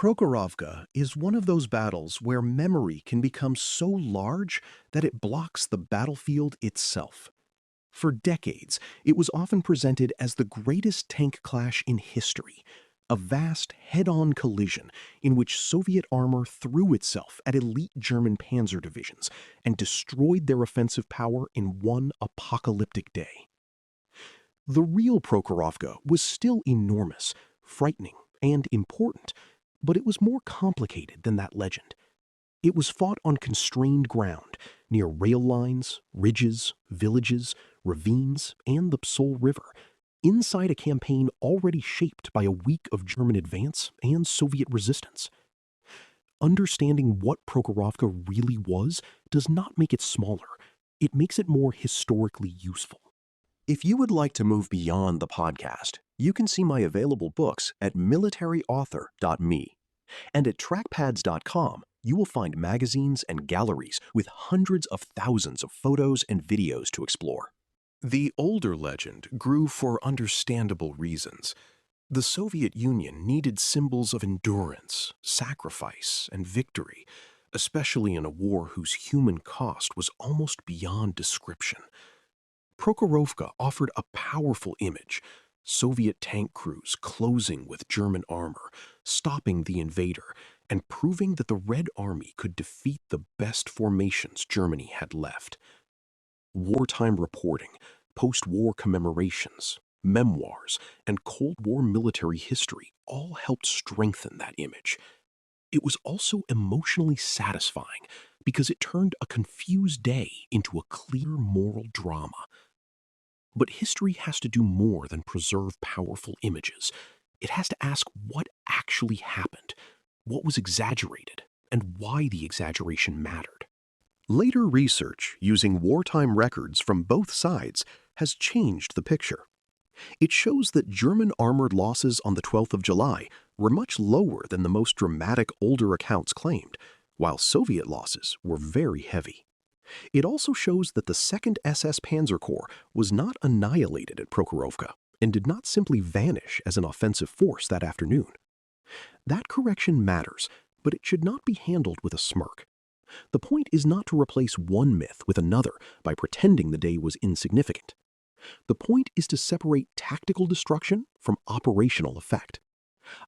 Prokhorovka is one of those battles where memory can become so large that it blocks the battlefield itself. For decades, it was often presented as the greatest tank clash in history, a vast head-on collision in which Soviet armor threw itself at elite German panzer divisions and destroyed their offensive power in one apocalyptic day. The real Prokhorovka was still enormous, frightening, and important, but it was more complicated than that legend. It was fought on constrained ground, near rail lines, ridges, villages, ravines, and the Psol River, inside a campaign already shaped by a week of German advance and Soviet resistance. Understanding what Prokhorovka really was does not make it smaller. It makes it more historically useful. If you would like to move beyond the podcast, you can see my available books at militaryauthor.me. And at trackpads.com, you will find magazines and galleries with hundreds of thousands of photos and videos to explore. The older legend grew for understandable reasons. The Soviet Union needed symbols of endurance, sacrifice, and victory, especially in a war whose human cost was almost beyond description. Prokhorovka offered a powerful image: Soviet tank crews closing with German armor, stopping the invader, and proving that the Red Army could defeat the best formations Germany had left. Wartime reporting, post-war commemorations, memoirs, and Cold War military history all helped strengthen that image. It was also emotionally satisfying because it turned a confused day into a clear moral drama. But history has to do more than preserve powerful images. It has to ask what actually happened, what was exaggerated, and why the exaggeration mattered. Later research using wartime records from both sides has changed the picture. It shows that German armored losses on the 12th of July were much lower than the most dramatic older accounts claimed, while Soviet losses were very heavy. It also shows that the 2nd SS Panzer Corps was not annihilated at Prokhorovka and did not simply vanish as an offensive force that afternoon. That correction matters, but it should not be handled with a smirk. The point is not to replace one myth with another by pretending the day was insignificant. The point is to separate tactical destruction from operational effect.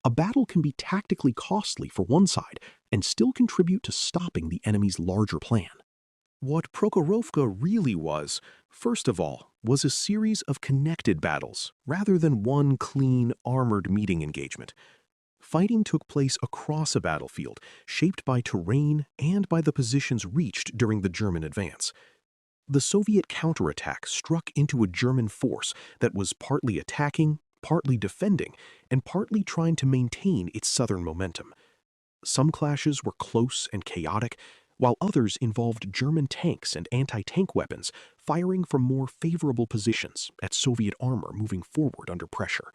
A battle can be tactically costly for one side and still contribute to stopping the enemy's larger plan. What Prokhorovka really was, first of all, was a series of connected battles rather than one clean, armored meeting engagement. Fighting took place across a battlefield, shaped by terrain and by the positions reached during the German advance. The Soviet counterattack struck into a German force that was partly attacking, partly defending, and partly trying to maintain its southern momentum. Some clashes were close and chaotic, while others involved German tanks and anti-tank weapons firing from more favorable positions at Soviet armor moving forward under pressure.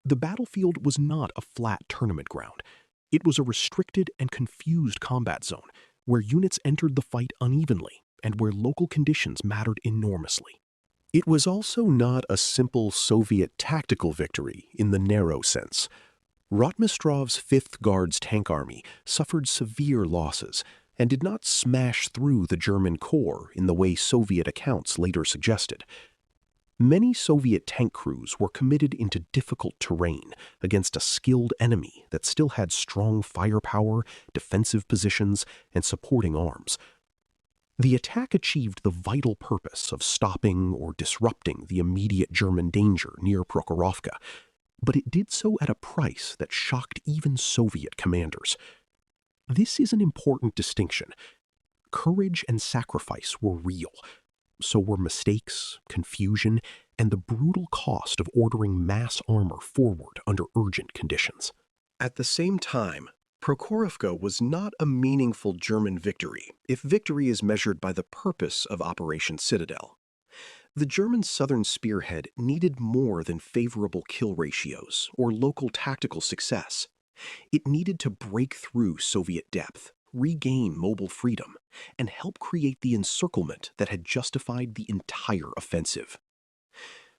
The battlefield was not a flat tournament ground. It was a restricted and confused combat zone where units entered the fight unevenly and where local conditions mattered enormously. It was also not a simple Soviet tactical victory in the narrow sense. Rotmistrov's 5th Guards Tank Army suffered severe losses and did not smash through the German corps in the way Soviet accounts later suggested. Many Soviet tank crews were committed into difficult terrain against a skilled enemy that still had strong firepower, defensive positions, and supporting arms. The attack achieved the vital purpose of stopping or disrupting the immediate German danger near Prokhorovka, but it did so at a price that shocked even Soviet commanders. This is an important distinction. Courage and sacrifice were real. So were mistakes, confusion, and the brutal cost of ordering mass armor forward under urgent conditions. At the same time, Prokhorovka was not a meaningful German victory if victory is measured by the purpose of Operation Citadel. The German southern spearhead needed more than favorable kill ratios or local tactical success. It needed to break through Soviet depth, regain mobile freedom, and help create the encirclement that had justified the entire offensive.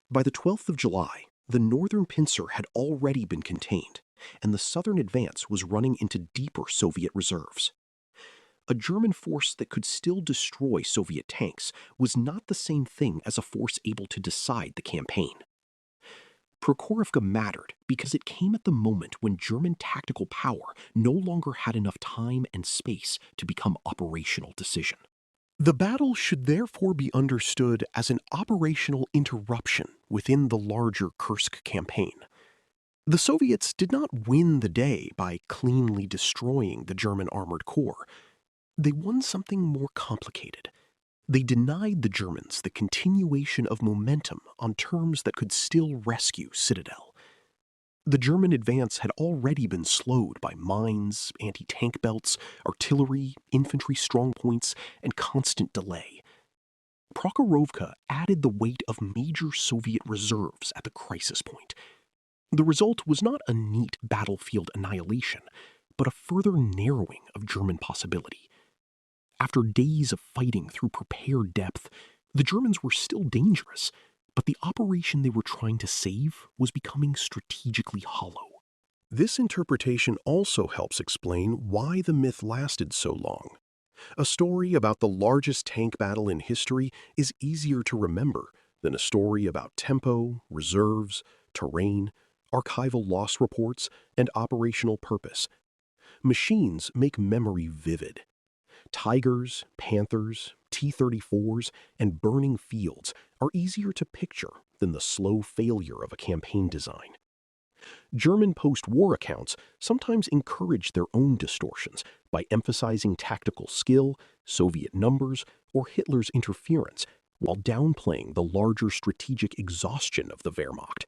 By the 12th of July, The northern pincer had already been contained, and the southern advance was running into deeper Soviet reserves. A German force that could still destroy Soviet tanks was not the same thing as a force able to decide the campaign. Prokhorovka mattered because it came at the moment when German tactical power no longer had enough time and space to become operational decision. The battle should therefore be understood as an operational interruption within the larger Kursk campaign. The Soviets did not win the day by cleanly destroying the German armored corps. They won something more complicated. They denied the Germans the continuation of momentum on terms that could still rescue Citadel. The German advance had already been slowed by mines, anti-tank belts, artillery, infantry strongpoints, and constant delay. Prokhorovka added the weight of major Soviet reserves at the crisis point. The result was not a neat battlefield annihilation, but a further narrowing of German possibility. After days of fighting through prepared depth, the Germans were still dangerous, but the operation they were trying to save was becoming strategically hollow. This interpretation also helps explain why the myth lasted so long. A story about the largest tank battle in history is easier to remember than a story about tempo, reserves, terrain, archival loss reports, and operational purpose. Machines make memory vivid. Tigers, Panthers, T-34s, and burning fields are easier to picture than the slow failure of a campaign design. German post-war accounts sometimes encourage their own distortions by emphasizing tactical skill, Soviet numbers, or Hitler's interference, while downplaying the larger strategic exhaustion of the Wehrmacht.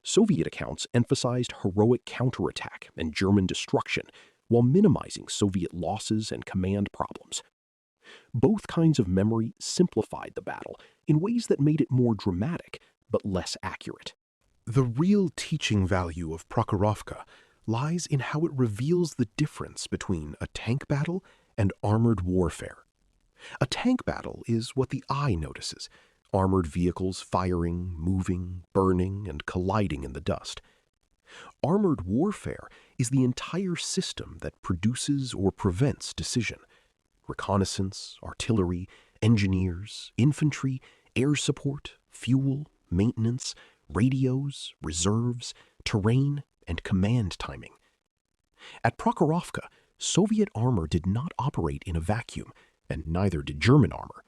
Soviet accounts emphasized heroic counterattack and German destruction, while minimizing Soviet losses and command problems. Both kinds of memory simplified the battle in ways that made it more dramatic, but less accurate. The real teaching value of Prokhorovka lies in how it reveals the difference between a tank battle and armored warfare. A tank battle is what the eye notices: armored vehicles firing, moving, burning, and colliding in the dust. Armored warfare is the entire system that produces or prevents decision. Reconnaissance, artillery, engineers, infantry, air support, fuel, maintenance, radios, reserves, terrain, and command timing. At Prokhorovka, Soviet armor did not operate in a vacuum, and neither did German armor.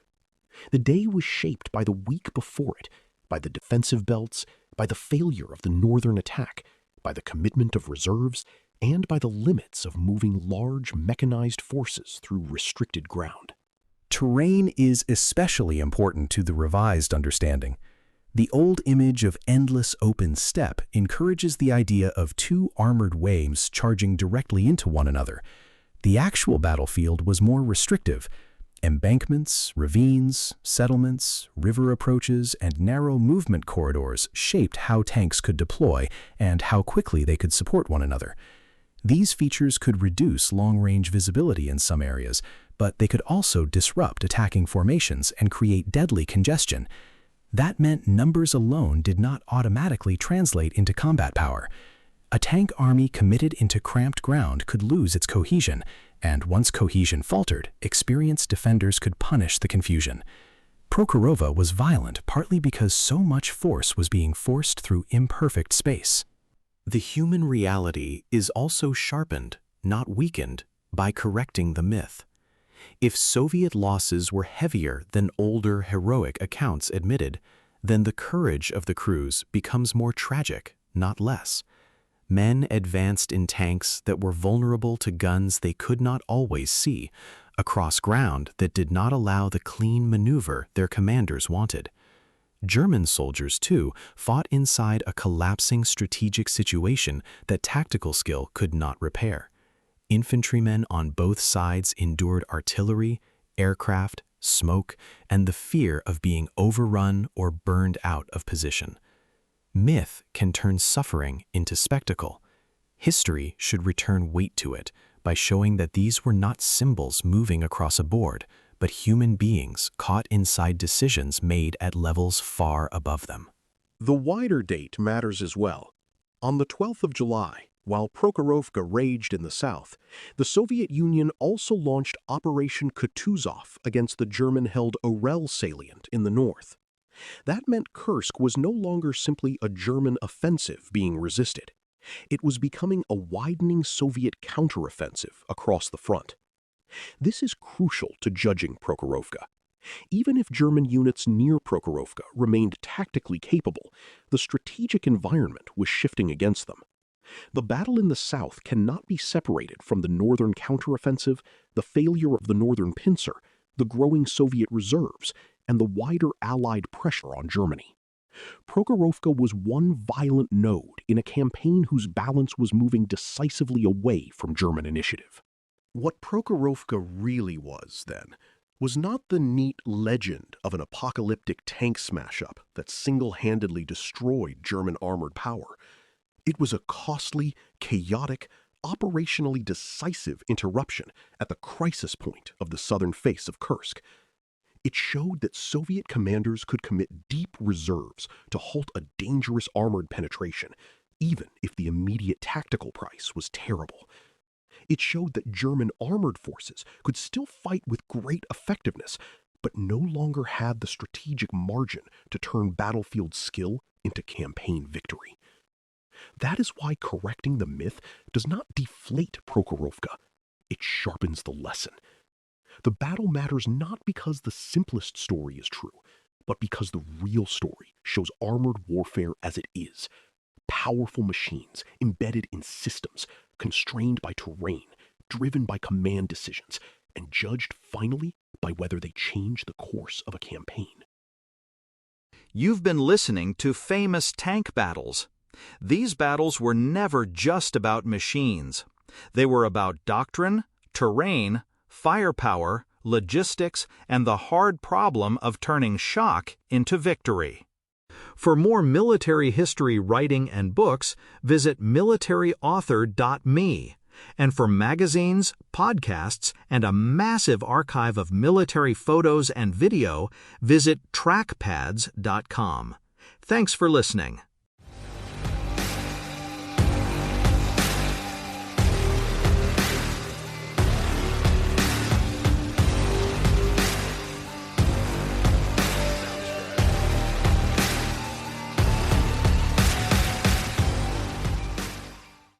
The day was shaped by the week before it, by the defensive belts, by the failure of the northern attack, by the commitment of reserves, and by the limits of moving large mechanized forces through restricted ground. Terrain is especially important to the revised understanding. The old image of endless open steppe encourages the idea of two armored waves charging directly into one another. The actual battlefield was more restrictive. Embankments, ravines, settlements, river approaches, and narrow movement corridors shaped how tanks could deploy and how quickly they could support one another. These features could reduce long-range visibility in some areas, but they could also disrupt attacking formations and create deadly congestion. That meant numbers alone did not automatically translate into combat power. A tank army committed into cramped ground could lose its cohesion, and once cohesion faltered, experienced defenders could punish the confusion. Prokhorovka was violent partly because so much force was being forced through imperfect space. The human reality is also sharpened, not weakened, by correcting the myth. If Soviet losses were heavier than older heroic accounts admitted, then the courage of the crews becomes more tragic, not less. Men advanced in tanks that were vulnerable to guns they could not always see, across ground that did not allow the clean maneuver their commanders wanted. German soldiers, too, fought inside a collapsing strategic situation that tactical skill could not repair. Infantrymen on both sides endured artillery, aircraft, smoke, and the fear of being overrun or burned out of position. Myth can turn suffering into spectacle. History should return weight to it by showing that these were not symbols moving across a board, but human beings caught inside decisions made at levels far above them. The wider date matters as well. On the 12th of July, while Prokhorovka raged in the south, the Soviet Union also launched Operation Kutuzov against the German-held Orel salient in the north. That meant Kursk was no longer simply a German offensive being resisted. It was becoming a widening Soviet counteroffensive across the front. This is crucial to judging Prokhorovka. Even if German units near Prokhorovka remained tactically capable, the strategic environment was shifting against them. The battle in the south cannot be separated from the northern counteroffensive, the failure of the northern pincer, the growing Soviet reserves, and the wider Allied pressure on Germany. Prokhorovka was one violent node in a campaign whose balance was moving decisively away from German initiative. What Prokhorovka really was, then, was not the neat legend of an apocalyptic tank smash-up that single-handedly destroyed German armored power. It was a costly, chaotic, operationally decisive interruption at the crisis point of the southern face of Kursk. It showed that Soviet commanders could commit deep reserves to halt a dangerous armored penetration, even if the immediate tactical price was terrible. It showed that German armored forces could still fight with great effectiveness, but no longer had the strategic margin to turn battlefield skill into campaign victory. That is why correcting the myth does not deflate Prokhorovka. It sharpens the lesson. The battle matters not because the simplest story is true, but because the real story shows armored warfare as it is. Powerful machines embedded in systems, constrained by terrain, driven by command decisions, and judged finally by whether they change the course of a campaign. You've been listening to Famous Tank Battles. These battles were never just about machines. They were about doctrine, terrain, firepower, logistics, and the hard problem of turning shock into victory. For more military history writing and books, visit militaryauthor.me. And for magazines, podcasts, and a massive archive of military photos and video, visit trackpads.com. Thanks for listening.